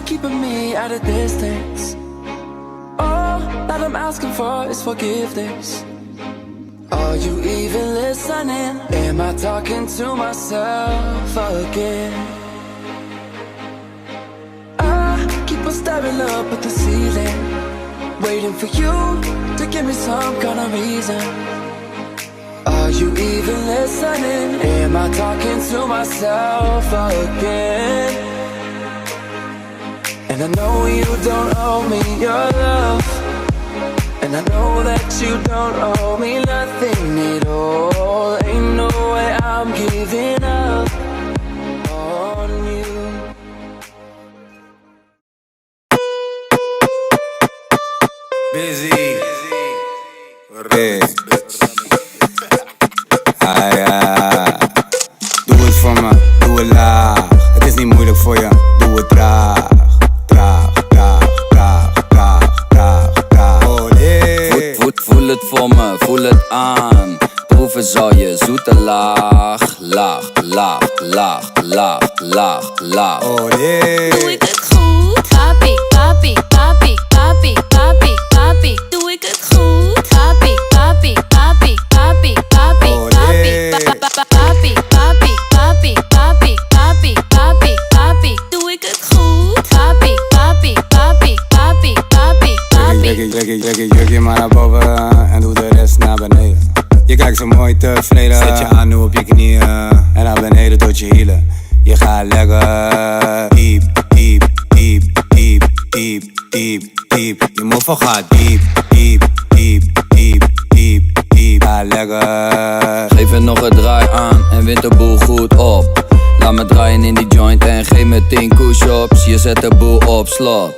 you're keeping me at a distance. All that I'm asking for is forgiveness. Are you even listening? Am I talking to myself again? I keep on staring up at the ceiling, waiting for you to give me some kind of reason. Are you even listening? Am I talking to myself again? And I know you don't owe me your love, and I know that you don't owe me nothing at all. Ain't no way I'm giving up on you. Busy. Hey. Doe het voor me, doe het laag. Het is niet moeilijk voor je, doe het traag. Voel het voor me, voel het aan. Proeven zal je zoete laag. Oh nee. Doe ik het goed? Papi, papi, papi, papi, papi, papi. Doe ik het goed? Papi, papi, papi, papi, papi, papi, papi, papi, papi, papi, papi, papi, papi. Doe ik het goed? Papi, papi, papi, papi, papi, papi. Trek je jurkje maar naar boven en doe de rest naar beneden. Je kijkt zo mooi tevreden. Zet je aan nu op je knieën en naar beneden tot je hielen. Je gaat lekker diep, diep, diep, diep, diep, diep, diep. Je mofo gaat diep, diep, diep, diep, diep, diep. Ga lekker. Geef er nog een draai aan en wint de boel goed op. Laat me draaien in die joint en geef me 10 push-ups. Je zet de boel op slot.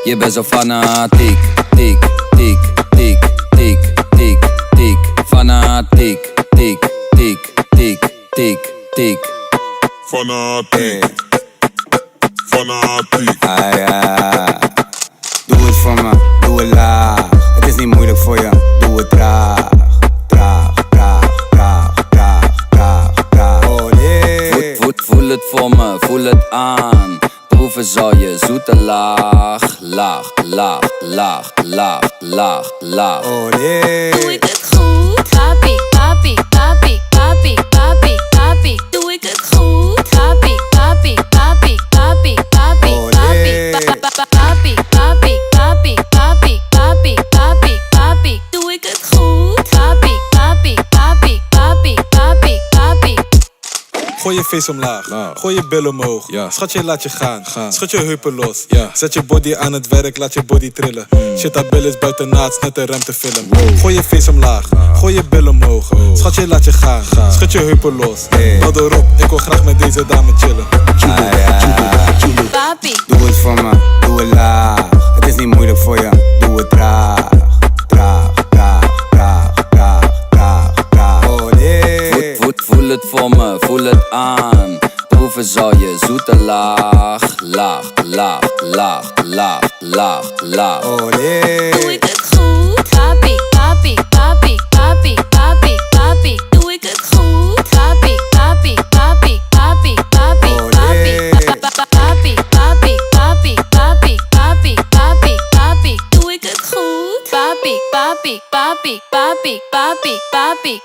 Je bent zo fanatiek, tik, tik, tik, tik, tik, tik. Fanatiek, tik, tik, tik, tik, tik. Fanatiek, fanatiek. Doe het voor me, doe het laag. Het is niet moeilijk voor je, doe het traag. Oh nee. Voel het voor me, voel het aan. Proeven zal je zoete laag. Oh nee. Doe ik het goed? Papi, papi, papi, papi, papi, papi. Doe ik het goed? Papi, papi, papi, papi, papi, papi, papi, papi, papi, papi, papi, papi, papi. Doe ik het goed? Papi, papi, papi, papi, papi, papi. Gooi je face omlaag, gooi je billen omhoog. Schatje, laat je gaan. Schud je heupen los. Zet je body aan het werk, laat je body trillen. Shit, dat bil is buiten naad, net een rem te filmen. Gooi je face omlaag, gooi je billen omhoog. Schatje, laat je gaan. Schud je heupen los. Bel erop, ik wil graag met deze dame chillen. Papi. Doe het voor me, doe het laag. Het is niet moeilijk voor je, doe het traag. Oh nee. Voel het voor me, voel het aan. Proeven zal je zoete laag. Oh nee. Doe ik het goed? Papi, papi, papi, papi, papi, papi. Doe ik het goed? Papi, papi, papi, papi, papi, papi, papi, papi, papi, papi, papi, papi, papi. Doe ik het goed? Papi, papi, papi, papi, papi, papi.